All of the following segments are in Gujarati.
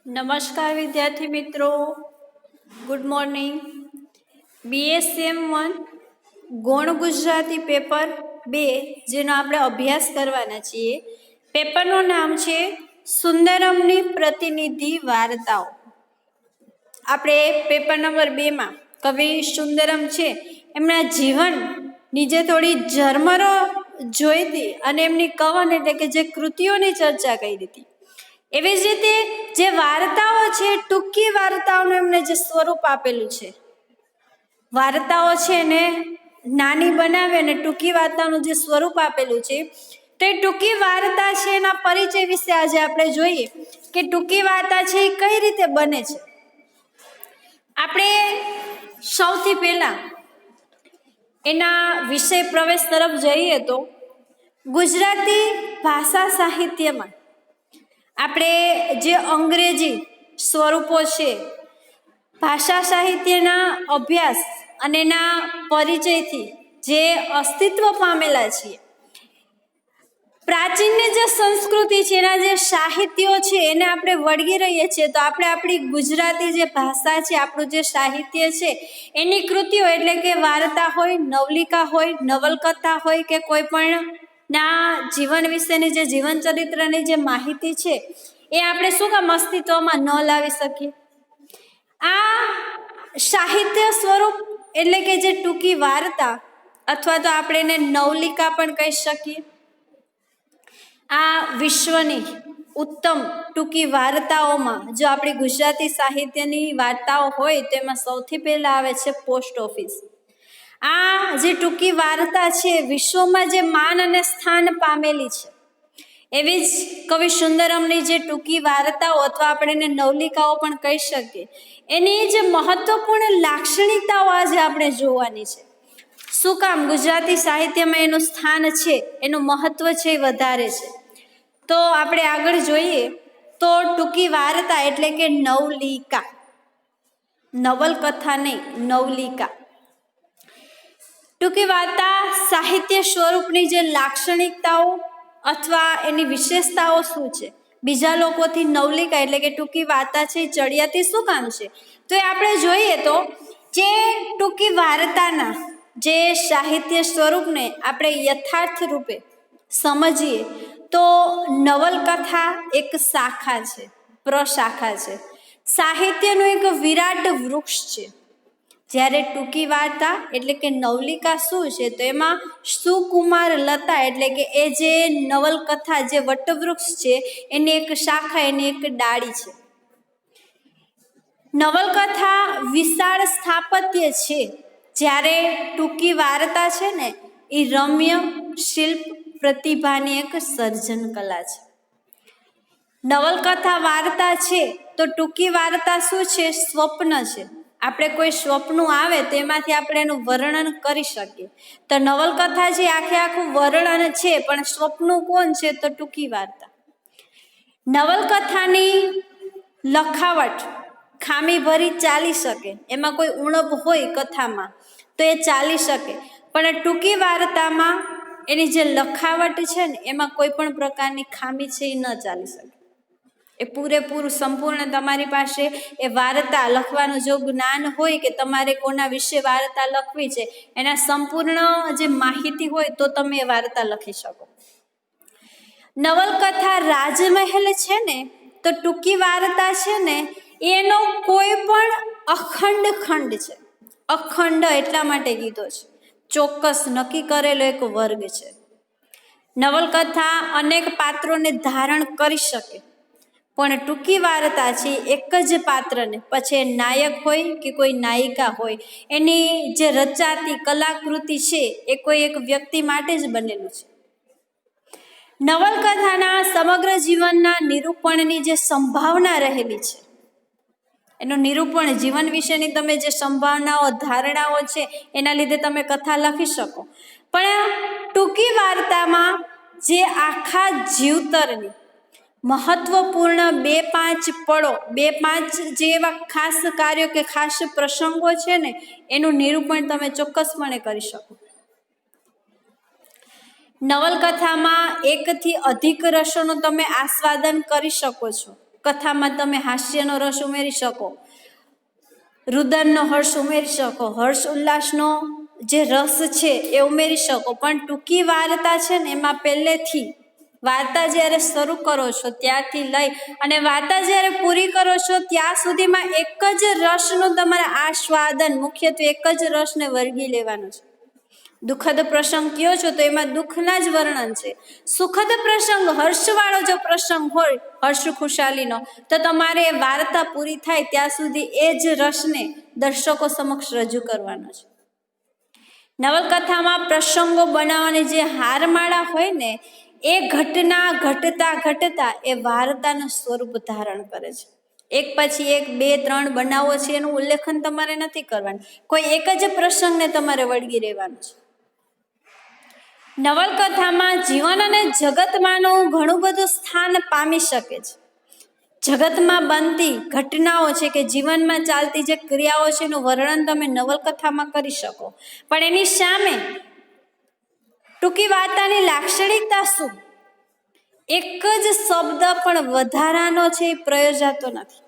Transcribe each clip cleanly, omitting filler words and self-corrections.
નમસ્કાર વિદ્યાર્થી મિત્રો, ગુડ મોર્નિંગ. BSM1 ગૌણ ગુજરાતી પેપર 2 જેનો આપણે અભ્યાસ કરવાના છીએ. પેપરનું નામ છે સુંદરમની પ્રતિનિધિ વાર્તાઓ. આપણે પેપર નંબર 2માં કવિ સુંદરમ છે એમના જીવનની જે થોડી ઝરમરો જોઈ હતી અને એમની કવન એટલે કે જે કૃતિઓની ચર્ચા કરી હતી. એવી જ રીતે જે વાર્તાઓ છે, ટૂંકી વાર્તાઓનું એમને જે સ્વરૂપ આપેલું છે, વાર્તાઓ છે એને નાની બનાવે અને ટૂંકી વાર્તાનું જે સ્વરૂપ આપેલું છે, તો એ ટૂંકી વાર્તા છે એના પરિચય વિશે આજે આપણે જોઈએ કે ટૂંકી વાર્તા છે એ કઈ રીતે બને છે. આપણે સૌથી પહેલા એના વિષય પ્રવેશ તરફ જઈએ તો ગુજરાતી ભાષા સાહિત્યમાં આપણે જે અંગ્રેજી સ્વરૂપો છે, ભાષા સાહિત્યના અભ્યાસ અને એના પરિચયથી જે અસ્તિત્વ પામેલા છીએ, પ્રાચીનની જે સંસ્કૃતિ છે, એના જે સાહિત્યો છે એને આપણે વળગી રહીએ છીએ, તો આપણે આપણી ગુજરાતી જે ભાષા છે, આપણું જે સાહિત્ય છે એની કૃતિઓ એટલે કે વાર્તા હોય, નવલિકા હોય, નવલકથા હોય કે કોઈ પણ ના જીવન વિશેની જે જીવન ચરિત્રની જે માહિતી છે એ આપણે શું કામ અસ્તિત્વમાં ન લાવી શકીએ. આ સાહિત્ય સ્વરૂપ એટલે કે જે ટૂંકી વાર્તા અથવા તો આપણે એને નવલિકા પણ કહી શકીએ. આ વિશ્વની ઉત્તમ ટૂંકી વાર્તાઓમાં જો આપણી ગુજરાતી સાહિત્યની વાર્તાઓ હોય તો એમાં સૌથી પહેલા આવે છે પોસ્ટ ઓફિસ. આ જે ટૂંકી વાર્તા છે વિશ્વમાં જે માન અને સ્થાન પામેલી છે, એવી જ કવિ સુંદરમની જે ટૂંકી વાર્તાઓ અથવા આપણે એને નવલિકાઓ પણ કહી શકીએ, એની જે મહત્વપૂર્ણ લાક્ષણિકતાઓ આજે આપણે જોવાની છે. શું કામ ગુજરાતી સાહિત્યમાં એનું સ્થાન છે, એનું મહત્વ છે એ વધારે છે. તો આપણે આગળ જોઈએ તો ટૂંકી વાર્તા એટલે કે નવલિકા, નવલકથા નહીં, નવલિકા. ટૂંકી વાર્તા સાહિત્ય સ્વરૂપની જે લાક્ષણિકતાઓ અથવા એની વિશેષતાઓ શું છે, બીજા લોકોથી નવલિકા એટલે કે ટૂંકી વાર્તા છે એ ચડિયાતી શું કામ છે, તો એ આપણે જોઈએ તો જે ટૂંકી વાર્તાના જે સાહિત્ય સ્વરૂપને આપણે યથાર્થ રૂપે સમજીએ તો નવલકથા એક શાખા છે, પ્રશાખા છે, સાહિત્યનું એક વિરાટ વૃક્ષ છે. જ્યારે ટૂંકી વાર્તા એટલે કે નવલિકા શું છે, તો એમાં સુકુમાર લતા એટલે કે એ જે નવલકથા જે વટવૃક્ષ છે એની એક શાખા, એની એક ડાળી છે. નવલકથા વિશાળ સ્થાપત્ય છે, જ્યારે ટૂંકી વાર્તા છે ને એ રમ્ય શિલ્પ પ્રતિભાની એક સર્જન કલા છે. નવલકથા વાર્તા છે તો ટૂંકી વાર્તા શું છે, સ્વપ્ન છે. આપણે કોઈ સ્વપ્ન આવે તો એમાંથી આપણે એનું વર્ણન કરી શકીએ. તો નવલકથા છે આખે આખું વર્ણન છે, પણ સ્વપ્ન કોણ છે, તો ટૂંકી વાર્તા. નવલકથાની લખાવટ ખામી ભરી ચાલી શકે, એમાં કોઈ ઉણપ હોય કથામાં તો એ ચાલી શકે, પણ ટૂંકી વાર્તામાં એની જે લખાવટ છે ને એમાં કોઈ પણ પ્રકારની ખામી છે એ ન ચાલી શકે. એ પૂરેપૂરું સંપૂર્ણ તમારી પાસે એ વાર્તા લખવાનું જો જ્ઞાન હોય કે તમારે કોના વિશે વાર્તા લખવી છે, એના સંપૂર્ણ જે માહિતી હોય તો તમે એ વાર્તા લખી શકો. નવલકથા રાજમહેલ છે ને તો ટૂંકી વાર્તા છે ને એનો કોઈ પણ અખંડ ખંડ છે. અખંડ એટલા માટે કીધો છે, ચોક્કસ નક્કી કરેલો એક વર્ગ છે. નવલકથા અનેક પાત્રોને ધારણ કરી શકે, પણ ટૂંકી વાર્તા છે એક જ પાત્રને, પછી નાયક હોય કે કોઈ નાયિકા હોય, એની જે રચાતી કલાકૃતિ છે એ કોઈ એક વ્યક્તિ માટે જ બનેલું છે. નવલકથાના સમગ્ર જીવનના નિરૂપણની જે સંભાવના રહેલી છે, એનું નિરૂપણ જીવન વિશેની તમે જે સંભાવનાઓ, ધારણાઓ છે એના લીધે તમે કથા લખી શકો, પણ ટૂંકી વાર્તામાં જે આખા જીવતરની મહત્વપૂર્ણ 2-5 પળો, 2-5 જે એવા ખાસ કાર્યો કે ખાસ પ્રસંગો છે ને એનું નિરૂપણ તમે ચોક્કસપણે કરી શકો. નવલકથામાં એકથી અધિક રસોનું તમે આસ્વાદન કરી શકો છો. કથામાં તમે હાસ્યનો રસ ઉમેરી શકો, રુદનનો હર્ષ ઉમેરી શકો, હર્ષ ઉલ્લાસનો જે રસ છે એ ઉમેરી શકો. પણ ટૂંકી વાર્તા છે ને એમાં પહેલેથી વાર્તા જ્યારે શરૂ કરો છો ત્યારથી લઈ અને વાર્તા જ્યારે પૂરી કરો છો ત્યાં સુધીમાં એક જ રસનું તમારે આસ્વાદન, મુખ્યત્વે એક જ રસને વળગી લેવાનું છે. દુઃખદ પ્રસંગ કયો છો તો એમાં દુઃખના જ વર્ણન છે. સુખદ પ્રસંગ, હર્ષવાળો જો પ્રસંગ હોય, હર્ષ ખુશાલીનો, તો તમારે એ વાર્તા પૂરી થાય ત્યાં સુધી એ જ રસને દર્શકો સમક્ષ રજૂ કરવાનો છે. નવલકથામાં પ્રસંગો બનાવવાની જે હારમાળા હોય ને એ ઘટના ઘટતા ઘટતા એ વાર્તાનું સ્વરૂપ ધારણ કરે છે. એક પછી એક, 2, 3 બનાવો છે એનું ઉલ્લેખન તમારે નથી કરવાનું, કોઈ એક જ પ્રસંગને તમારે વળગી રહેવાનું છે. નવલકથામાં જીવન અને જગતમાંનું ઘણું બધું સ્થાન પામી શકે છે. જગતમાં બનતી ઘટનાઓ છે કે જીવનમાં ચાલતી જે ક્રિયાઓ છે એનું વર્ણન તમે નવલકથામાં કરી શકો, પણ એની સામે ટૂંકી વાર્તાની લાક્ષણિકતા શું? એક જ શબ્દ પણ વધારાનો છે એ પ્રયોજાતો નથી.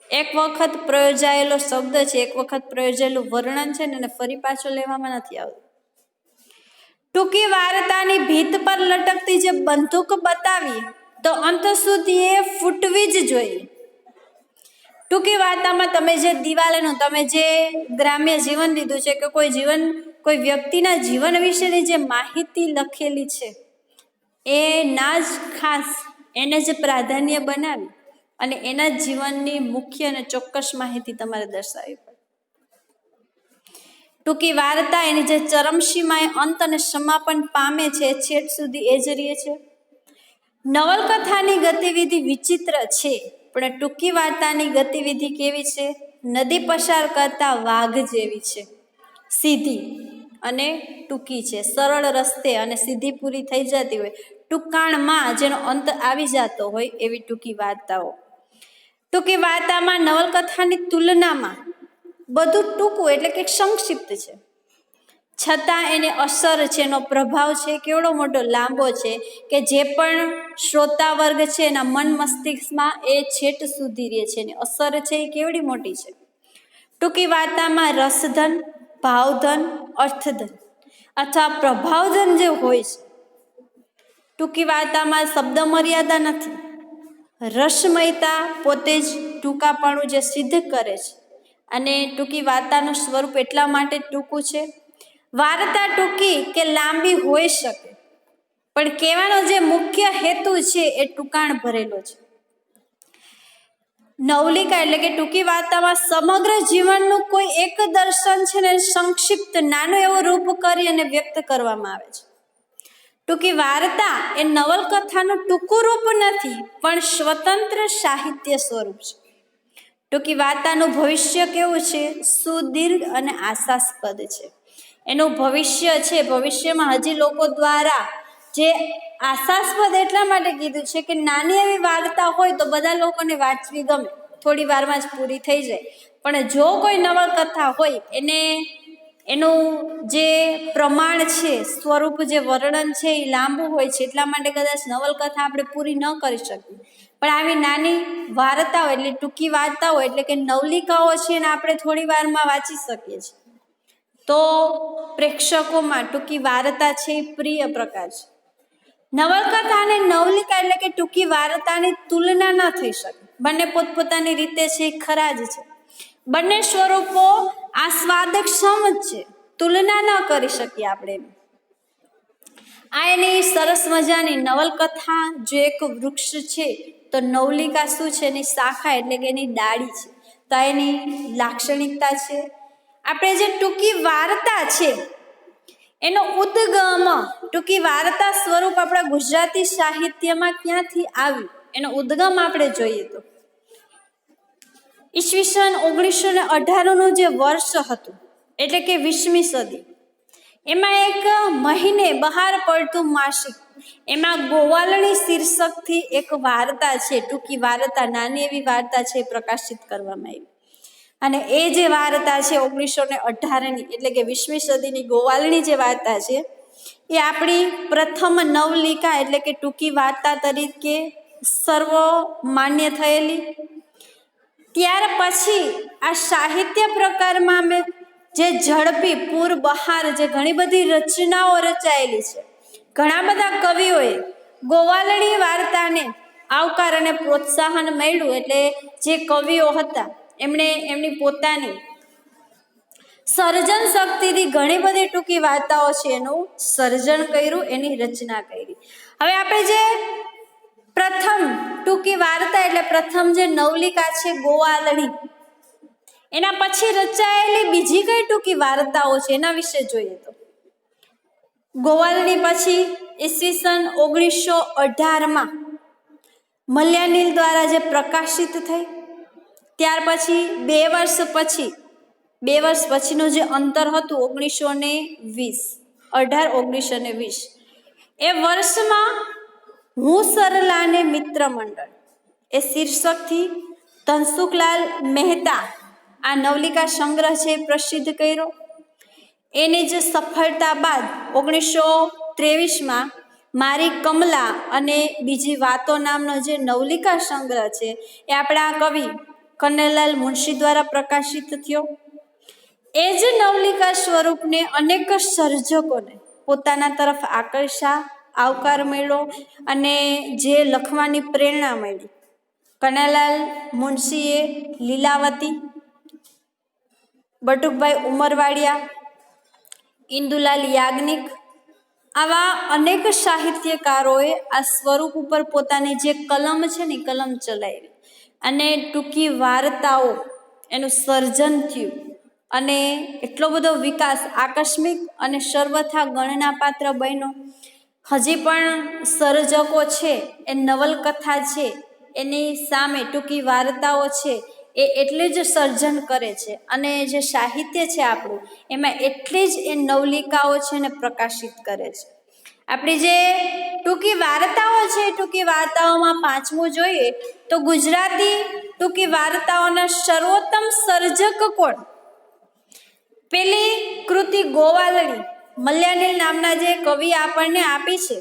એક વખત પ્રયોજાયેલો શબ્દ છે, એક વખત પ્રયોજાયેલું વર્ણન છે ને એને ફરી પાછો લેવામાં નથી આવતું. ટૂંકી વાર્તાની ભીત પર લટકતી જે બંદૂક બતાવી તો અંત સુધી એ ફૂટવી જ જોઈએ. ટૂંકી વાર્તામાં તમે જે દિવાલેનું, તમે જે ગ્રામ્ય જીવન લીધું છે કે કોઈ વ્યક્તિના જીવન વિશેની જે માહિતી લખેલી છે એના જ ખાસ એને જ પ્રાધાન્ય બનાવી અને એના જ જીવનની મુખ્ય અને ચોક્કસ માહિતી તમારે દર્શાવવી પડે. ટૂંકી વાર્તા એની જે ચરમસીમાએ અંત અને સમાપન પામે છે છેટ સુધી એ જ રહે છે. નવલકથાની ગતિવિધિ વિચિત્ર છે, પણ ટૂંકી વાર્તાની ગતિવિધિ કેવી છે? નદી પસાર કરતા વાઘ જેવી છે, સીધી અને ટૂંકી છે, સરળ રસ્તે અને સીધી પૂરી થઈ જતી હોય, ટૂંકાણમાં જેનો અંત આવી જતો હોય એવી ટૂંકી વાર્તાઓ. ટૂંકી વાર્તામાં નવલકથાની તુલનામાં બધું ટૂંકું એટલે કે સંક્ષિપ્ત છે, છતાં એની અસર છે, એનો પ્રભાવ છે કેવડો મોટો લાંબો છે કે જે પણ શ્રોતા વર્ગ છે એના મન મસ્તિષ્કમાં એ છેટ સુધી રહે છે. એની અસર છે એ કેવડી મોટી છે. ટૂંકી વાર્તામાં રસધન, ભાવધન, અર્થધન અથવા પ્રભાવધન જે હોય છે. ટૂંકી વાર્તામાં શબ્દ મર્યાદા નથી, રસમયતા પોતે જ ટૂંકાપણું જે સિદ્ધ કરે છે. અને ટૂંકી વાર્તાનું સ્વરૂપ એટલા માટે ટૂંકું છે. વાર્તા ટૂંકી કે લાંબી હોઈ શકે, પણ કહેવાનો જે મુખ્ય હેતુ છે એ ટૂંકાણ ભરેલો છે. નવલિકા એટલે કે ટૂંકી વાર્તામાં સમગ્ર જીવનનું કોઈ એક દર્શન છે ને સંક્ષિપ્ત નાનું એવું રૂપ કરી અને વ્યક્ત કરવામાં આવે છે. ટૂંકી વાર્તા એ નવલકથાનું ટૂંકું રૂપ નથી, પણ સ્વતંત્ર સાહિત્ય સ્વરૂપ છે. ટૂંકી વાર્તાનું ભવિષ્ય કેવું છે? સુદીર્ઘ અને આશાસ્પદ છે. એનું ભવિષ્ય છે, ભવિષ્યમાં હજી લોકો દ્વારા જે આશાસ્પદ એટલા માટે કીધું છે કે નાની એવી વાર્તા હોય તો બધા લોકોને વાંચવી ગમે, થોડી વારમાં જ પૂરી થઈ જાય. પણ જો કોઈ નવલકથા હોય એને એનું જે પ્રમાણ છે, સ્વરૂપ જે વર્ણન છે એ લાંબુ હોય છે, એટલા માટે કદાચ નવલકથા આપણે પૂરી ન કરી શકીએ. પણ આવી નાની વાર્તાઓ એટલે ટૂંકી વાર્તાઓ એટલે કે નવલિકાઓ છે એને આપણે થોડી વારમાં વાંચી શકીએ છીએ. તો પ્રેક્ષકોમાં ટૂંકી વાર્તા છે એ પ્રિય પ્રકાર છે. નવલકથા અને નવલિકા એટલે કે ટૂંકી વાર્તાની તુલના ન થઈ શકે. બંને પોતપોતાની રીતે છે એ ખરા જ છે. બંને સ્વરૂપો આસ્વાદકક્ષમ જ છે, તુલના ન કરી શકીએ આપણે. આ એની સરસ મજાની નવલકથા જો એક વૃક્ષ છે તો નવલિકા શું છે? એની શાખા એટલે કે એની ડાળી છે. તો એની લાક્ષણિકતા છે. આપણે જે ટૂંકી વાર્તા છે એનો ઉદ્ગમ, ટૂંકી વાર્તા સ્વરૂપ આપણા ગુજરાતી સાહિત્યમાં ક્યાંથી આવ્યું એનો ઉદ્ગમ આપણે જોઈએ તો ઈસવીસન 1918નું જે વર્ષ હતું એટલે કે 20મી સદી, એમાં એક મહિને બહાર પડતું માસિક, એમાં ગોવાલણી શીર્ષકથી એક વાર્તા છે, ટૂંકી વાર્તા, નાની એવી વાર્તા છે પ્રકાશિત કરવામાં આવી. અને એ જે વાર્તા છે 1918ની એટલે કે 20મી સદીની ગોવાલણી જે વાર્તા છે એ આપણી પ્રથમ નવલિકા એટલે કે ટૂંકી વાર્તા તરીકે સર્વ માન્ય થયેલી. ત્યાર પછી આ સાહિત્ય પ્રકારમાં મેં જે ઝડપી પૂર બહાર જે ઘણી બધી રચનાઓ રચાયેલી છે, ઘણા બધા કવિઓએ ગોવાલડી વાર્તાને આવકાર અને પ્રોત્સાહન મળ્યું. એટલે જે કવિઓ હતા એમણે એમની પોતાની સર્જન શક્તિથી ઘણી બધી ટૂંકી વાર્તાઓ છે એનું સર્જન કર્યું, એની રચના કરી. હવે આપણે જે પ્રથમ ટૂંકી વાર્તા એટલે પ્રથમ જે નવલિકા છે ગોવાલડી, એના પછી રચાયેલી બીજી કઈ ટૂંકી વાર્તાઓ છે એના વિશે જોઈએ તો ગોવાલડી પછી ઈસવીસન 1918માં મલ્યાનિલ દ્વારા જે પ્રકાશિત થઈ, ત્યાર પછી 2 વર્ષ પછીનું જે અંતર હતું 1920 એ વર્ષમાં હું સરલાને મિત્ર મંડળ એ શીર્ષકથી ધનસુખલાલ મહેતા આ નવલિકા સંગ્રહ છે પ્રસિદ્ધ કર્યો. એની જ સફળતા બાદ 1923માં મારી કમલા અને બીજી વાતો નામનો જે નવલિકા સંગ્રહ છે એ આપણા કવિ કનૈયાલાલ મુનશી દ્વારા પ્રકાશિત થયો. એ જ નવલિકા સ્વરૂપને અનેક સર્જકોને પોતાના તરફ આકર્ષા, આવકાર મળ્યો અને જે લખવાની પ્રેરણા મળી. કનૈયાલાલ મુનશીએ લીલાવતી, બટુકભાઈ ઉમરવાડિયા, ઇન્દુલાલ યાજ્ઞિક આવા અનેક સાહિત્યકારોએ આ સ્વરૂપ ઉપર પોતાની જે કલમ છે ને કલમ ચલાવી અને ટૂંકી વાર્તાઓ એનું સર્જન થયું અને એટલો બધો વિકાસ આકસ્મિક અને સર્વથા ગણનાપાત્ર બન્યો. હજી પણ સર્જકો છે એ નવલકથા છે એની સામે ટૂંકી વાર્તાઓ છે એ એટલી જ સર્જન કરે છે અને જે સાહિત્ય છે આપણું એમાં એટલી જ એ નવલિકાઓ છે ને પ્રકાશિત કરે છે. આપણી જે ટૂંકી વાર્તાઓ છે ટૂંકી વાર્તાઓમાં પાંચમું જોઈએ તો ગુજરાતી ટૂંકી વાર્તાઓના સર્વોત્તમ સર્જક કોણ? પેલી કૃતિ ગોવાલડી મલ્યાનિલ નામના જે કવિ આપણને આપી છે,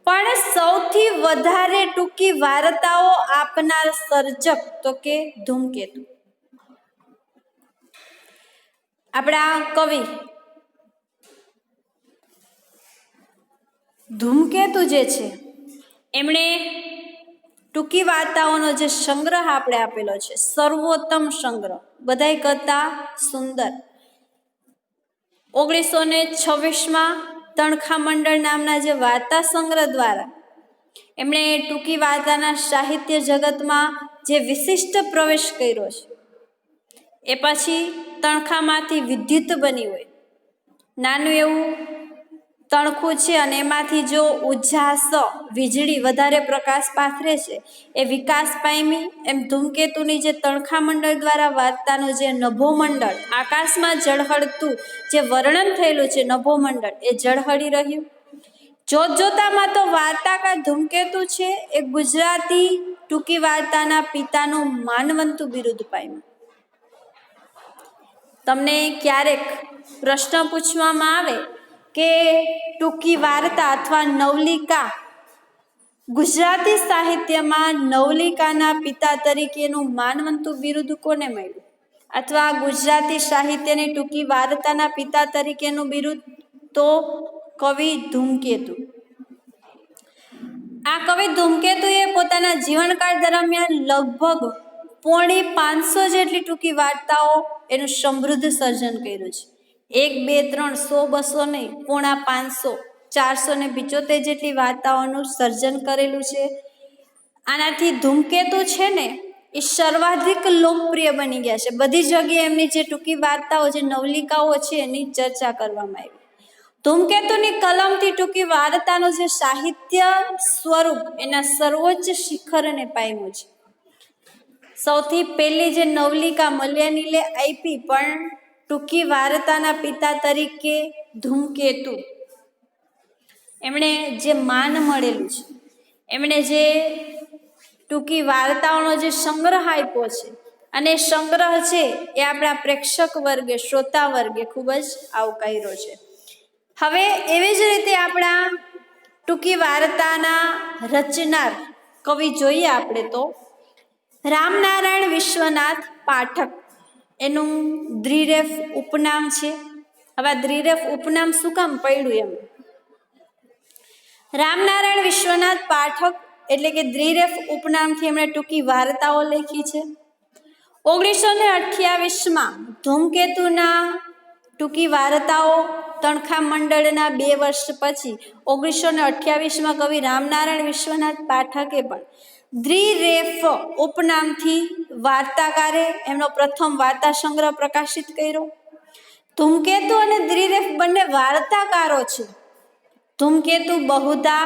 પણ સૌથી વધારે ટૂંકી વાર્તાઓ આપનાર સર્જક તો કે ધૂમકેતુ. આપણા કવિ ધૂમકેતુ જે છે એમણે ટૂંકી વાર્તાઓનો જે સંગ્રહ આપણે આપેલો છે, સર્વોત્તમ સંગ્રહ, બધાય કરતા સુંદર, 1926માં તણખા મંડળ નામના જે વાર્તા સંગ્રહ દ્વારા એમણે ટૂંકી વાર્તાના સાહિત્ય જગતમાં જે વિશિષ્ટ પ્રવેશ કર્યો છે. એ પછી તણખામાંથી વિદ્યુત બની હોય, નાનું એવું તણખું છે અને એમાંથી જો ઉજાસ વીજળી વધારે પ્રકાશ પાથરે છે એ વિકાસ પામી. એમ ધૂમકેતુની જે તણખા મંડળ દ્વારા વાર્તાનું જે નભો મંડળ આકાશમાં ઝળહળતું જે વર્ણન થયેલું છે નભો મંડળ એ ઝળહળી રહ્યું. જોતજોતામાં તો વાર્તાકાર ધૂમકેતુ છે એ ગુજરાતી ટૂંકી વાર્તાના પિતાનું માનવંતું બિરુદ પામ્યું. તમને ક્યારેક પ્રશ્ન પૂછવામાં આવે કે ટૂંકી વાર્તા અથવા નવલિકા, ગુજરાતી સાહિત્યમાં નવલિકાના પિતા તરીકેનું માનવંતું બિરુદ કોને મળ્યું? અથવા ગુજરાતી સાહિત્યની ટૂંકી વાર્તાના પિતા તરીકેનું બિરુદ? તો કવિ ધૂમકેતુ. આ કવિ ધૂમકેતુએ પોતાના જીવનકાળ દરમિયાન લગભગ 550 જેટલી ટૂંકી વાર્તાઓ એનું સમૃદ્ધ સર્જન કર્યું છે. 1, 2, 3, 100, 200 નહીં, 550, 475 જેટલી વાર્તાઓનું સર્જન કરેલું છે. આનાથી ધૂમકેતુ છે ને એ સર્વાધિક લોકપ્રિય બની ગયા છે. બધી જગ્યાએ એમની જે ટૂંકી વાર્તાઓ જે નવલિકાઓ છે એની ચર્ચા કરવામાં આવી. ધૂમકેતુની કલમથી ટૂંકી વાર્તાનું જે સાહિત્ય સ્વરૂપ એના સર્વોચ્ચ શિખરને પામ્યું છે. સૌથી પહેલી જે નવલિકા મલ્યાનિલે આપી પણ ટૂંકી વાર્તાના પિતા તરીકે ધૂમકેતુ, એમણે જે માન મળેલું છે, એમણે જે ટૂંકી વાર્તાઓનો જે સંગ્રહ આપ્યો છે અને સંગ્રહ છે એ આપણા પ્રેક્ષક વર્ગે, શ્રોતા વર્ગે ખૂબ જ આવકાર્યો છે. હવે એવી જ રીતે આપણા ટૂંકી વાર્તાના રચનાર કવિ જોઈએ આપણે તો રામનારાયણ વિશ્વનાથ પાઠક, એનું દ્રિરેફ ઉપનામ છે. હવે આ દ્રિરેફ ઉપનામ શું કામ પડ્યું એમ? રામનારાયણ વિશ્વનાથ પાઠક એટલે કે દ્રિરેફ ઉપનામથી એમણે ટૂંકી વાર્તાઓ લખી છે. 1928માં ધૂમકેતુના ટૂંકી વાર્તાઓ તણખા મંડળના 2 વર્ષ પછી 1928માં કવિ રામનારાયણ વિશ્વનાથ પાઠકે પણ દ્રિરેફ ઉપનામથી વાર્તાકારે એમનો પ્રથમ વાર્તા સંગ્રહ પ્રકાશિત કર્યો. ધૂમકેતુ અને દ્રિરેફ બંને વાર્તાકારો છે. ધૂમકેતુ બહુધા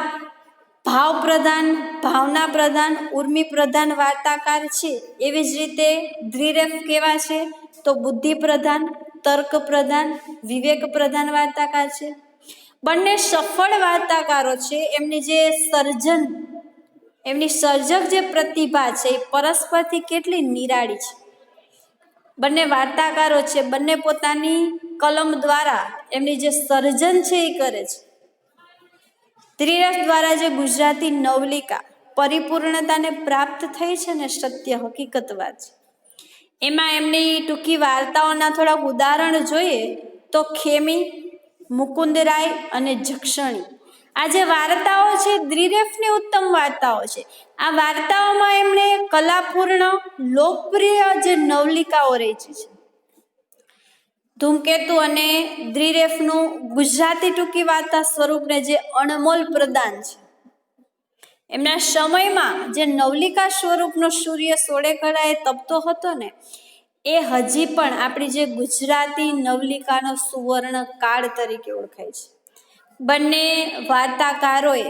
ભાવ પ્રધાન, ભાવના પ્રધાન, ઉર્મિ પ્રધાન વાર્તાકાર છે. એવી જ રીતે દ્રિરેફ કેવા છે તો બુદ્ધિ પ્રધાન, તર્ક પ્રધાન, વિવેક પ્રધાન વાર્તાકાર છે. બંને સફળ વાર્તાકારો છે. એમની સર્જક જે પ્રતિભા છે એ પરસ્પરથી કેટલી નિરાળી છે. બંને વાર્તાકારો છે, બંને પોતાની કલમ દ્વારા એમની જે સર્જન છે એ કરે છે. દ્રિરેફ દ્વારા જે ગુજરાતી નવલિકા પરિપૂર્ણતાને પ્રાપ્ત થઈ છે ને, સત્ય હકીકતવાદ છે. એમાં એમની ટૂંકી વાર્તાઓના થોડાક ઉદાહરણ જોઈએ તો ખેમી, મુકુંદરાય અને જક્ષણી. આ જે વાર્તાઓ છે દ્રિરેફની ઉત્તમ વાર્તાઓ છે. આ વાર્તાઓમાં એમણે કલાપૂર્ણ લોકપ્રિય જે નવલિકાઓ રચી છે. ધૂમકેતુ અને દ્રિરેફનું ગુજરાતી ટૂંકી વાર્તા સ્વરૂપને જે અણમોલ પ્રદાન છે. એમના સમયમાં જે નવલિકા સ્વરૂપનો સૂર્ય 16 કળાએ તપતો હતો ને, એ હજી પણ આપણી જે ગુજરાતી નવલિકાનો સુવર્ણ કાળ તરીકે ઓળખાય છે. બંને વાર્તાકારોએ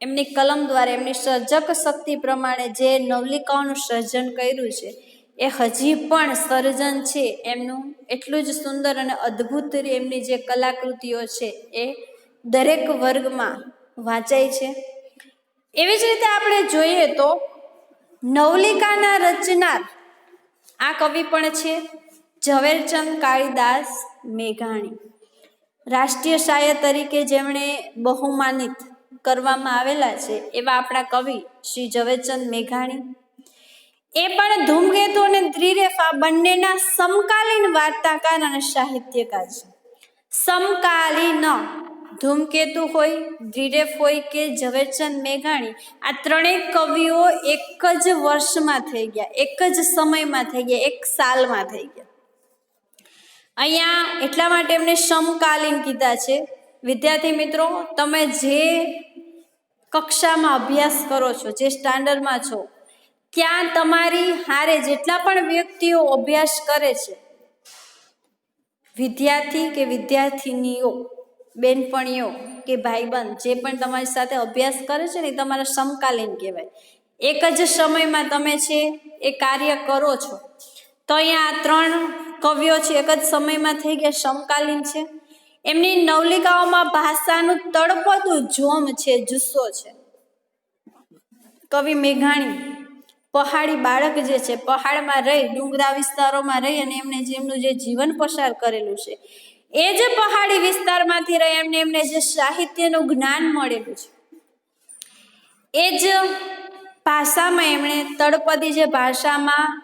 એમની કલમ દ્વારા એમની સર્જક શક્તિ પ્રમાણે જે નવલિકાઓનું સર્જન કર્યું છે, એ હજી પણ સર્જન છે એમનું એટલું જ સુંદર અને અદ્ભુત. એમની જે કલાકૃતિઓ છે એ દરેક વર્ગમાં વાંચાય છે. એવી જ રીતે આપણે જોઈએ તો નવલિકાના રચનાર આ કવિ પણ છે ઝવેરચંદ કાળીદાસ મેઘાણી. રાષ્ટ્રીય શાયર તરીકે જેમણે બહુમાનિત કરવામાં આવેલા છે એવા આપણા કવિ શ્રી ઝવેરચંદ મેઘાણી. એ પણ ધૂમકેતુ અને દ્રિરેફ આ બંનેના સમકાલીન વાર્તાકાર અને સાહિત્યકાર છે. સમકાલીન, ધૂમકેતુ હોય, દ્રિરેફ હોય કે ઝવેરચંદ મેઘાણી, આ ત્રણેય કવિઓ એક જ વર્ષમાં થઈ ગયા, એક જ સમયમાં થઈ ગયા, એક સાલમાં થઈ ગયા. અહીંયા એટલા માટે એમને સમકાલીન કીધા છે. વિદ્યાર્થી મિત્રો, તમે જે કક્ષામાં અભ્યાસ કરો છો, જે સ્ટાન્ડર્ડમાં છો, ત્યાં તમારી હારે જેટલા પણ વ્યક્તિઓ અભ્યાસ કરે છે, વિદ્યાર્થી કે વિદ્યાર્થિનીઓ, બેનપણીઓ કે ભાઈબંધ, જે પણ તમારી સાથે અભ્યાસ કરે છે ને એ તમારા સમકાલીન કહેવાય. એક જ સમયમાં તમે છે એ કાર્ય કરો છો. તો અહીંયા આ 3 કવિઓ છે એક જ સમયમાં થઈ ગયા, સમકાલીન છે. એમની નવલિકાઓમાં ભાષાનું તળપદું જોમ છે, જુસ્સો છે. કવિ મેઘાણી પહાડી બાળક જે છે, પહાડમાં રહી, ડુંગરા વિસ્તારોમાં રહી અને એમનું જે જીવન પસાર કરેલું છે, એ જ પહાડી વિસ્તારમાંથી રહી એમને જે સાહિત્યનું જ્ઞાન મળેલું છે, એ જ ભાષામાં એમણે તળપદી જે ભાષામાં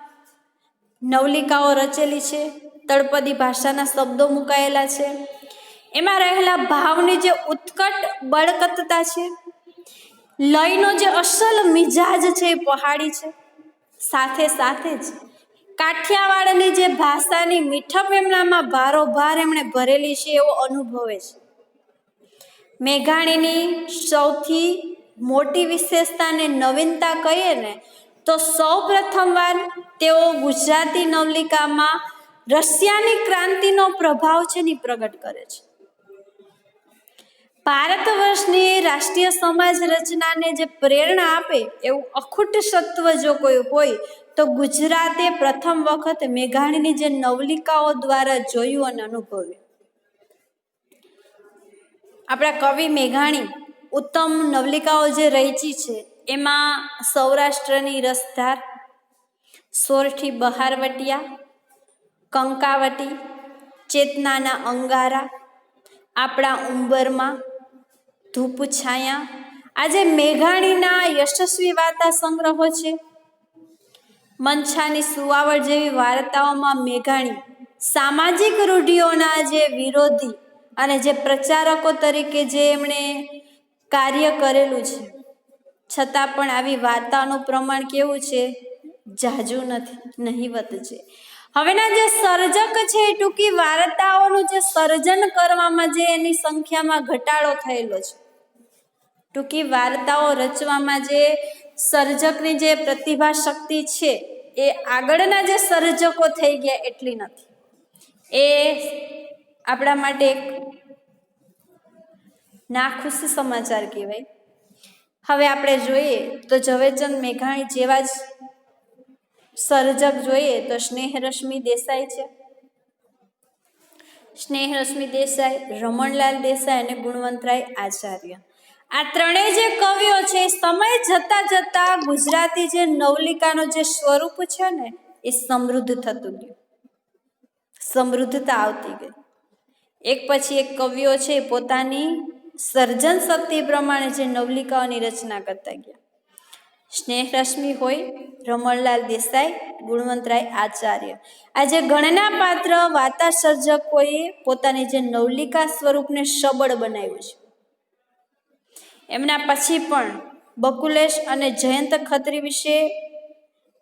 નવલિકાઓ રચેલી છે, તળપદી ભાષાના શબ્દો મુકાયેલા છે. એમાં રહેલા ભાવની જે ઉત્કટ બળકતતા છે, લયનો જે અસલ મિજાજ છે એ પહાડી છે. સાથે સાથે જ કાઠિયાવાડની જે ભાષાની મીઠપ એમનામાં ભારોભાર એમણે ભરેલી છે એવો અનુભવે છે. મેઘાણીની સૌથી મોટી વિશેષતા અને નવીનતા કહીએ ને તો સૌ પ્રથમવાર તેઓ ગુજરાતી નવલિકામાં રશિયાની ક્રાંતિનો પ્રભાવ છે ને પ્રગટ કરે છે. ભારત વર્ષની રાષ્ટ્રીય સમાજ રચનાને જે પ્રેરણા આપે એવું અખૂટ સત્વ જો કોઈ હોય તો ગુજરાતે પ્રથમ વખત મેઘાણીની જે નવલિકાઓ દ્વારા જોયું અને અનુભવ્યું. આપણા કવિ મેઘાણી ઉત્તમ નવલિકાઓ જે રચી છે એમાં સૌરાષ્ટ્રની રસધાર, સોરઠી બહારવટિયા, કંકાવટી, ચેતનાના અંગારા, આપણા ઉંબરમાં, ધૂપ છાયા, આજે મેઘાણીના યશસ્વી વાર્તા સંગ્રહો છે. મંછાની સુવાવડ જેવી વાર્તાઓમાં મેઘાણી સામાજિક રૂઢિઓના જે વિરોધી અને જે પ્રચારકો તરીકે જે એમણે કાર્ય કરેલું છે, છતાં પણ આવી વાર્તાઓનું પ્રમાણ કેવું છે? ઝાઝું નથી, નહિવત છે. હવેના જે સર્જક છે એ ટૂંકી વાર્તાઓનું જે સર્જન કરવામાં જે એની સંખ્યામાં ઘટાડો થયેલો છે. ટૂંકી વાર્તાઓ રચવામાં જે સર્જકની જે પ્રતિભા શક્તિ છે એ આગળના જે સર્જકો થઈ ગયા એટલી નથી. એ આપણા માટે એક નાખુશી સમાચાર કહેવાય. હવે આપણે જોઈએ તો ઝવેરચંદ મેઘાણી જેવા જ સર્જક જોઈએ તો સ્નેહરશ્મિ દેસાઈ છે. સ્નેહરશ્મિ દેસાઈ, રમણલાલ દેસાઈ અને ગુણવંતરાય આચાર્ય, આ ત્રણેય જે કવિઓ છે એ સમય જતા જતા ગુજરાતી જે નવલિકાનું જે સ્વરૂપ છે ને એ સમૃદ્ધ થતું ગયું, સમૃદ્ધતા આવતી ગઈ. એક પછી એક કવિઓ છે પોતાની સર્જન શક્તિ પ્રમાણે જે નવલિકાઓની રચના કરતા ગયા. સ્નેહરશ્મિ હોય, રમણલાલ દેસાઈ, ગુણવંતરાય આચાર્ય, આજે ગણના પાત્ર વાર્તા સર્જકોએ પોતાની જે નવલિકા સ્વરૂપને સબળ બનાવ્યું છે. એમના પછી પણ બકુલેશ અને જયંત ખત્રી વિશે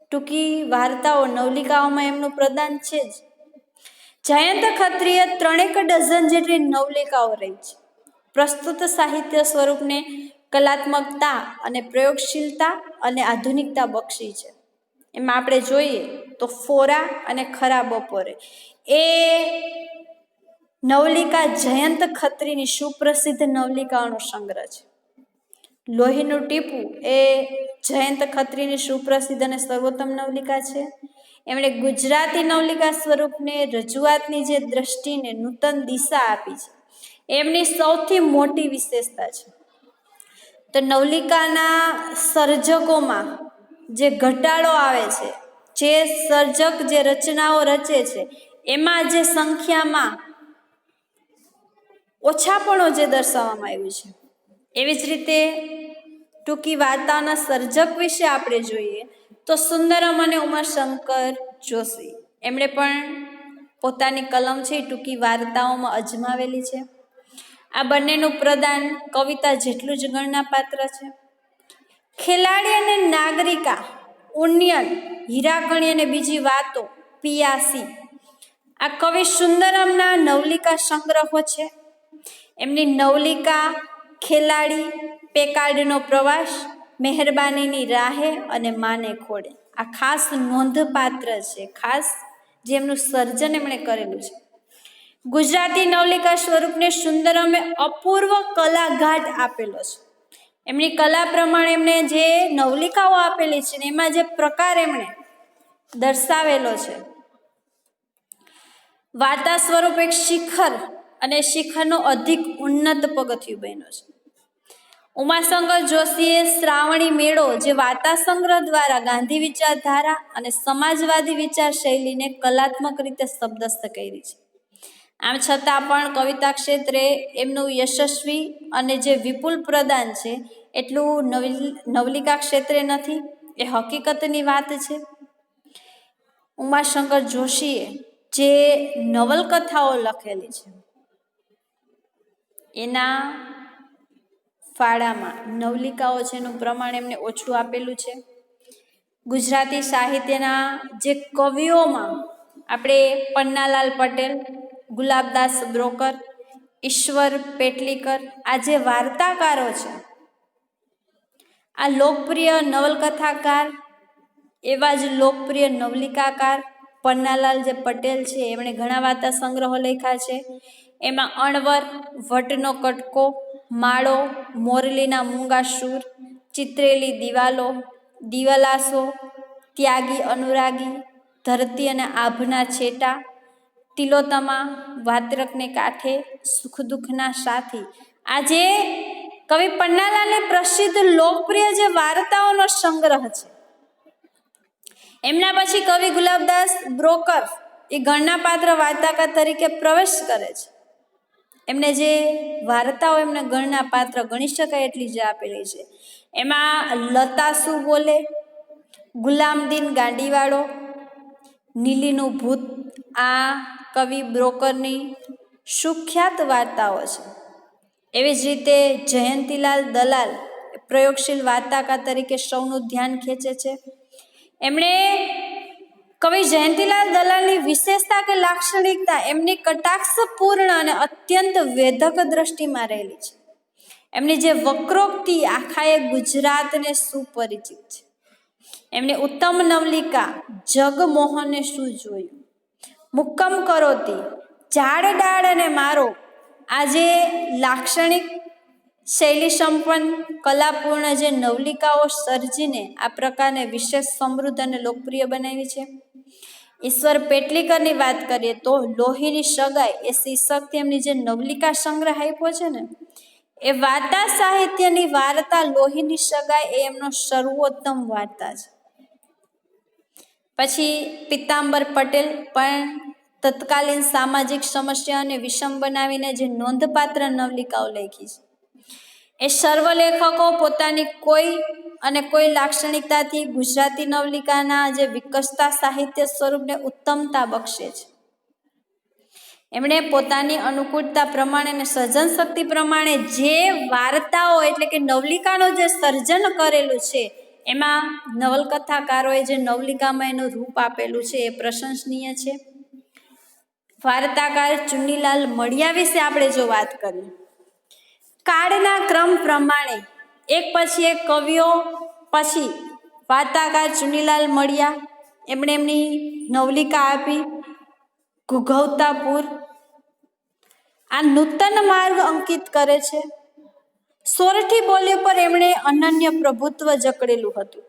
ટૂંકી વાર્તાઓ નવલિકાઓમાં એમનું પ્રદાન છે જ. જયંત ખત્રીએ 3 ડઝન જેટલી નવલિકાઓ રહી છે. પ્રસ્તુત સાહિત્ય સ્વરૂપને કલાત્મકતા અને પ્રયોગશીલતા અને આધુનિકતા બક્ષી છે. એમાં આપણે જોઈએ તો ફોરા અને ખરા બપોરે એ નવલિકા જયંત ખત્રીની સુપ્રસિદ્ધ નવલિકાઓનો સંગ્રહ છે. લોહીનું ટીપું એ જયંત ખત્રીની સુપ્રસિદ્ધ અને સર્વોત્તમ નવલિકા છે. એમણે ગુજરાતી નવલિકા સ્વરૂપને રજૂઆતની જે દ્રષ્ટિને નૂતન દિશા આપી છે, એમની સૌથી મોટી વિશેષતા છે. તો નવલિકાના સર્જકોમાં જે ઘટાડો આવે છે, જે સર્જક જે રચનાઓ રચે છે એમાં જે સંખ્યામાં ઓછાપણો જે દર્શાવવામાં આવ્યું છે. એવી જ રીતે ટૂંકી વાર્તાઓના સર્જક વિશે આપણે જોઈએ તો સુંદરમ અને ઉમાશંકર જોશી, એમણે પણ પોતાની કલમ છે ટૂંકી વાર્તાઓમાં અજમાવેલી છે. આ બંનેનું પ્રદાન કવિતા જેટલું જ ગણના પાત્ર છે. ખેલાડી અને નાગરિકા, ઉન્નયન, હીરાકણી અને બીજી વાતો, પિયાસી, આ કવિ સુંદરમના નવલિકા સંગ્રહો છે. એમની નવલિકા ખેલાડી, પેકાર્ડનો પ્રવાસ, મહેરબાનીની રાહે અને માને ખોડે આ ખાસ નોંધપાત્ર છે. ખાસ જે એમનું સર્જન એમણે કરેલું છે. ગુજરાતી નવલિકા સ્વરૂપને સુંદરમે અપૂર્વ કલાઘાટ આપેલો છે. એમની કલા પ્રમાણે એમણે જે નવલિકાઓ આપેલી છે ને એમાં જે પ્રકાર એમણે દર્શાવેલો છે, વાર્તા સ્વરૂપ એક શિખર અને શિખરનો અધિક ઉન્નત પગથિયું બન્યો છે. ઉમાશંકર જોશીએ શ્રાવણી મેળો જે વાર્તા સંગ્રહ દ્વારા ગાંધી વિચારધારા અને સમાજવાદી વિચાર શૈલીને કલાત્મક રીતે શબ્દસ્થ કરી છે. આમ છતાં પણ કવિતા ક્ષેત્રે એમનું યશસ્વી અને જે વિપુલ પ્રદાન છે એટલું નવલિકા ક્ષેત્રે નથી, એ હકીકતની વાત છે. ઉમાશંકર જોશીએ જે નવલકથાઓ લખેલી છે એના ફાળામાં નવલિકાઓ છે એનું પ્રમાણ એમને ઓછું આપેલું છે. ગુજરાતી સાહિત્યના જે કવિઓમાં આપણે પન્નાલાલ પટેલ, ગુલાબદાસ બ્રોકર, ઈશ્વર પેટલીકર, આ જે વાર્તાકારો છે, આ લોકપ્રિય નવલકથાકાર, એવા જ લોકપ્રિય નવલિકાકાર પન્નાલાલ જે પટેલ છે એમણે ઘણા વાર્તા સંગ્રહો લખ્યા છે. એમાં અણવર, વટનો કટકો, માળો, મોરલીના મૂંગાસુર, ચિત્રેલી દિવાલો, દિવાલાસો, ત્યાગી અનુરાગી, ધરતી અને આભના છેટા, તિલોતમા, વાત્રકને કાંઠે, સુખ દુઃખના સાથી, આજે કવિ પન્નાલાલની પ્રસિદ્ધ લોકપ્રિય જે વાર્તાઓનો સંગ્રહ છે. એમના પછી કવિ ગુલાબદાસ બ્રોકર એ ગણના પાત્ર વાર્તાકાર તરીકે પ્રવેશ કરે છે. એમને જે વાર્તાઓ એમને ગણના પાત્ર ગણી શકાય એટલી જે આપેલી છે, એમાં લતા શું બોલે, ગુલામદીન ગાંડીવાળો, નીલીનું ભૂત, આ કવિ બ્રોકરની સુખ્યાત વાર્તાઓ છે. એવી જ રીતે જયંતીલાલ દલાલ પ્રયોગશીલ વાર્તાકાર તરીકે સૌનું ધ્યાન ખેંચે છે. એમણે કવિ જયંતીલાલ દલાલની વિશેષતા કે લાક્ષણિકતા એમની કટાક્ષપૂર્ણ અને અત્યંત વેધક દ્રષ્ટિમાં રહેલી છે. એમની જે વક્રોક્તિ આખાએ ગુજરાતને સુપરિચિત છે. એમની ઉત્તમ નવલિકા જગમોહને શું જોયું, મુક્કમ કરોતી, ઝાડ ડાળ અને મારો, આજે લાક્ષણિક શૈલી સંપન્ન કલાપૂર્ણ જે નવલિકાઓ સર્જીને આ પ્રકારને વિશેષ સમૃદ્ધ અને લોકપ્રિય બનાવી છે. ઈશ્વર પેટલીકરની વાત કરીએ તો લોહીની સગાઈ એ શીર્ષકથી એમની જે નવલિકા સંગ્રહ આપ્યો છે ને, એ વાર્તા સાહિત્યની વાર્તા લોહીની સગાઈ એ એમનો સર્વોત્તમ વાર્તા છે. પછી પિતાંબર પટેલ પણ તત્કાલીન સામાજિક સમસ્યાઓને વિષમ બનાવીને જે નોંધપાત્ર નવલિકાઓ લખી છે. એ સર્વ લેખકો પોતાની કોઈ લાક્ષણિકતાથી ગુજરાતી નવલિકાના જે વિકસતા સાહિત્ય સ્વરૂપને ઉત્તમતા બક્ષે છે. એમણે પોતાની અનુકૂળતા પ્રમાણે અને સર્જન શક્તિ પ્રમાણે જે વાર્તાઓ એટલે કે નવલિકાનો જે સર્જન કરેલું છે, એમાં નવલકથાકારોએ જે નવલિકામાં એનું રૂપ આપેલું છે એ પ્રશંસનીય છે. વાર્તાકાર ચુનીલાલ મળિયા વિશે આપણે જો વાત કરીએ, કાળના ક્રમ પ્રમાણે એક પછી એક કવિઓ પછી વાર્તાકાર ચુનીલાલ મળિયા એમણે એમની નવલિકા આપી ઘુઘવતાપુર. આ નૂતન માર્ગ અંકિત કરે છે. સોરઠી બોલી પર એમણે અનન્ય પ્રભુત્વ જકડેલું હતું.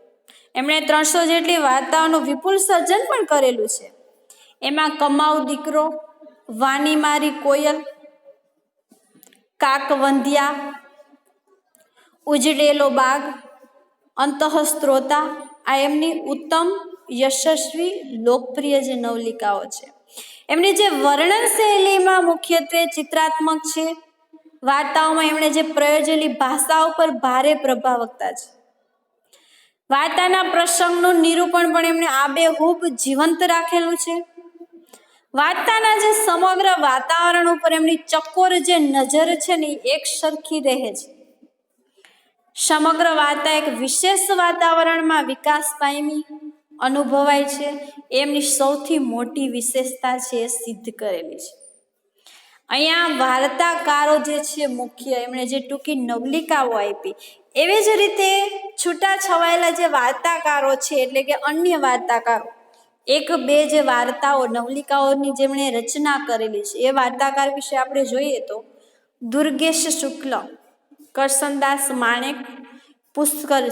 એમણે 300 જેટલી વાર્તાઓનું વિપુલ સર્જન પણ કરેલું છે. એમાં કમાઉ દીકરો, વાની મારી કોયલ, કાકવંધિયા, ઉજળેલો બાગ, અંતઃસ્ત્રોતા આ એમની ઉત્તમ યશસ્વી લોકપ્રિય જે નવલિકાઓ છે. એમની જે વર્ણન શૈલીમાં મુખ્યત્વે ચિત્રાત્મક છે. વાર્તાઓમાં એમણે જે પ્રયોજેલી ભાષા ઉપર ભારે પ્રભાવકતા છે. વાર્તાના પ્રસંગનું નિરૂપણ પણ એમણે આબેહૂબ જીવંત રાખેલું છે. વાર્તાના જે સમગ્ર વાતાવરણ ઉપર એમની ચકોર જે નજર છે ને એક સરખી રહે છે. સમગ્ર વાર્તા એક વિશેષ વાતાવરણમાં વિકાસ પામી અનુભવાય છે. એમની સૌથી મોટી વિશેષતા છે એ સિદ્ધ કરેલી છે. અહીંયા વાર્તાકારો જે છે મુખ્ય એમણે જે ટૂંકી નવલિકાઓ આપી, એવી જ રીતે છૂટા છવાયેલા જે વાર્તાકારો છે એટલે કે અન્ય વાર્તાકારો એક બે જે વાર્તાઓ નવલિકાઓની જેમણે રચના કરેલી છે એ વાર્તાકાર વિશે આપણે જોઈએ તો દુર્ગેશ શુક્લ, કરસનદાસ માણેક, પુષ્કર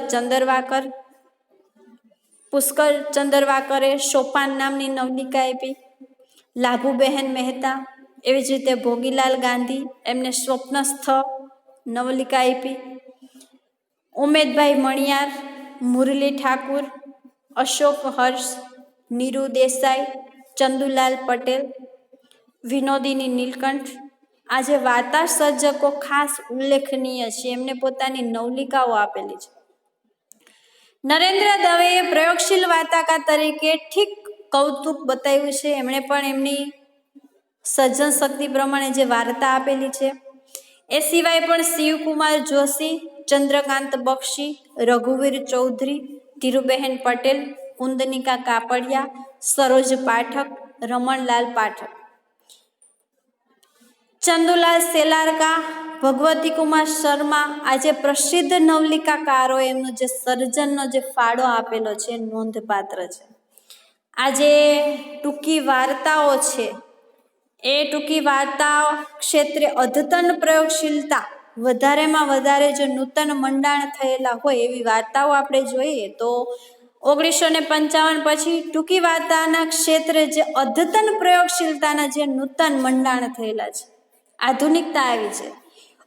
ચંદરવાકરે સોપાન નામની નવલિકા આપી. લાભુબહેન મહેતા, એવી જ રીતે ભોગીલાલ ગાંધી એમને સ્વપ્નસ્થ નવલિકા આપી. ઉમેદભાઈ મણિયાર, મુરલી ઠાકુર, અશોક હર્ષ, નીરુ દેસાઈ, ચંદુલાલ પટેલ, વિનોદિની નીલકંઠ આ જે વાર્તા સર્જકો ખાસ ઉલ્લેખનીય છે. એમને પોતાની નવલિકાઓ આપેલી છે. નરેન્દ્ર દવેએ પ્રયોગશીલ વાર્તાકાર તરીકે ઠીક કૌતુક બતાવ્યું છે. એમણે પણ એમની સર્જન શક્તિ પ્રમાણે જે વાર્તા આપેલી છે. એ સિવાય પણ શિવકુમાર જોશી, ચંદ્રકાંત બક્ષી, રઘુવીર ચૌધરી, ધીરુબહેન પટેલ, કુંદનિકા કાપડિયા, સરોજ પાઠક, રમણલાલ પાઠક, ચંદુલાલ સેલારકા, ભગવતી કુમાર શર્મા આજે પ્રસિદ્ધ નવલિકાકારો એમનું જે સર્જનનો જે ફાળો આપેલો છે નોંધપાત્ર છે. આ જે ટૂંકી વાર્તાઓ છે એ ટૂંકી વાર્તાઓ ક્ષેત્રે અદ્યતન પ્રયોગશીલતા વધારેમાં વધારે જો નૂતન મંડાણ થયેલા હોય એવી વાર્તાઓ આપણે જોઈએ તો 1955 પછી ટૂંકી વાર્તાના ક્ષેત્રે જે અદ્યતન પ્રયોગશીલતાના જે નૂતન મંડાણ થયેલા છે, આધુનિકતા આવી છે.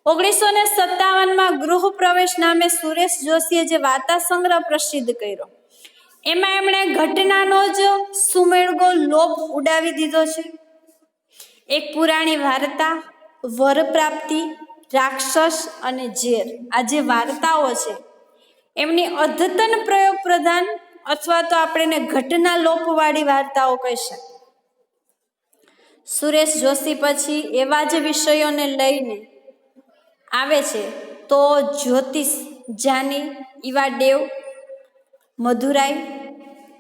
1957 ગૃહ પ્રવેશ નામે સુરેશ જોશીએ જે વાર્તા સંગ્રહ પ્રસિદ્ધ કર્યો, એમાં એમણે ઘટનાનો જ સુમેળગો લોપ ઉડાવી દીધો છે. એક પુરાણી વાર્તા વરપ્રાપ્તિ, રાક્ષસ અને ઝેર, આ જે વાર્તાઓ છે એમની અદ્યતન પ્રયોગ પ્રધાન અથવા તો આપણે એને ઘટના લોપવાળી વાર્તાઓ કહી શકીએ. સુરેશ જોશી પછી એવા જ વિષયોને લઈને આવે છે તો જ્યોતિષ જાની, ઈવા દેવ, મધુરાઈ,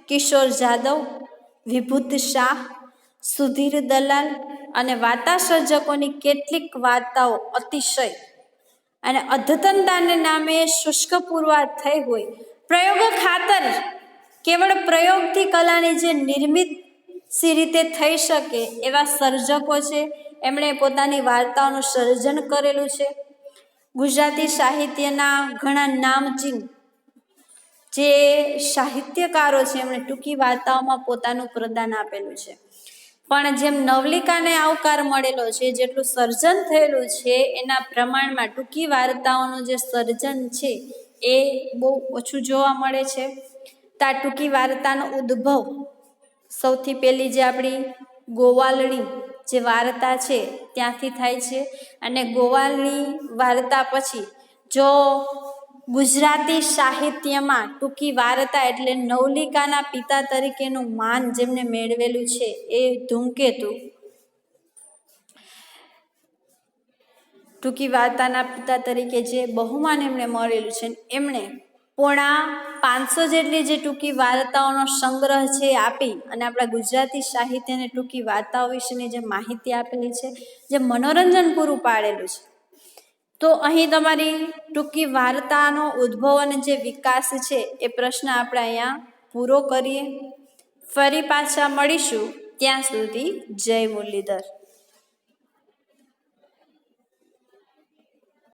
કિશોર જાદવ, વિભૂત શાહ, સુધીર દલાલ અને વાર્તા સર્જકોની કેટલીક વાર્તાઓ અતિશય અને અદ્યતનતાને નામે શુષ્ક પુરવાર થઈ હોય. પ્રયોગ ખાતર કેવળ પ્રયોગથી કલાની જે નિર્મિત સી રીતે થઈ શકે એવા સર્જકો છે, એમણે પોતાની વાર્તાઓનું સર્જન કરેલું છે. ગુજરાતી સાહિત્યના ઘણા નામચીન જે સાહિત્યકારો છે એમણે ટૂંકી વાર્તાઓમાં પોતાનું પ્રદાન આપેલું છે. પણ જેમ નવલિકાને આવકાર મળેલો છે, જેટલું સર્જન થયેલું છે એના પ્રમાણમાં ટૂંકી વાર્તાઓનું જે સર્જન છે એ બહુ ઓછું જોવા મળે છે. તો આ ટૂંકી વાર્તાનો ઉદ્ભવ સૌથી પહેલી જે આપણી ગોવાલણી જે વાર્તા છે ત્યાંથી થાય છે. અને ગોવાલણી વાર્તા પછી જો ગુજરાતી સાહિત્યમાં ટૂંકી વાર્તા એટલે નવલિકાના પિતા તરીકેનું માન જેમને મેળવેલું છે એ ધૂમકેતુ ટૂંકી વાર્તાના પિતા તરીકે જે બહુમાન એમણે મળેલું છે, એમણે પોણા 500 જેટલી જે ટૂંકી વાર્તાઓનો સંગ્રહ છે આપી અને આપણા ગુજરાતી સાહિત્યને ટૂંકી વાર્તાઓ વિશેની જે માહિતી આપેલી છે, જે મનોરંજન પૂરું પાડેલું છે. તો અહીં તમારી ટૂંકી વાર્તાનો ઉદ્ભવ અને જે વિકાસ છે એ પ્રશ્ન આપણે અહીંયા પૂરો કરીએ. ફરી પાછા મળીશું, ત્યાં સુધી જય મુરલીધર.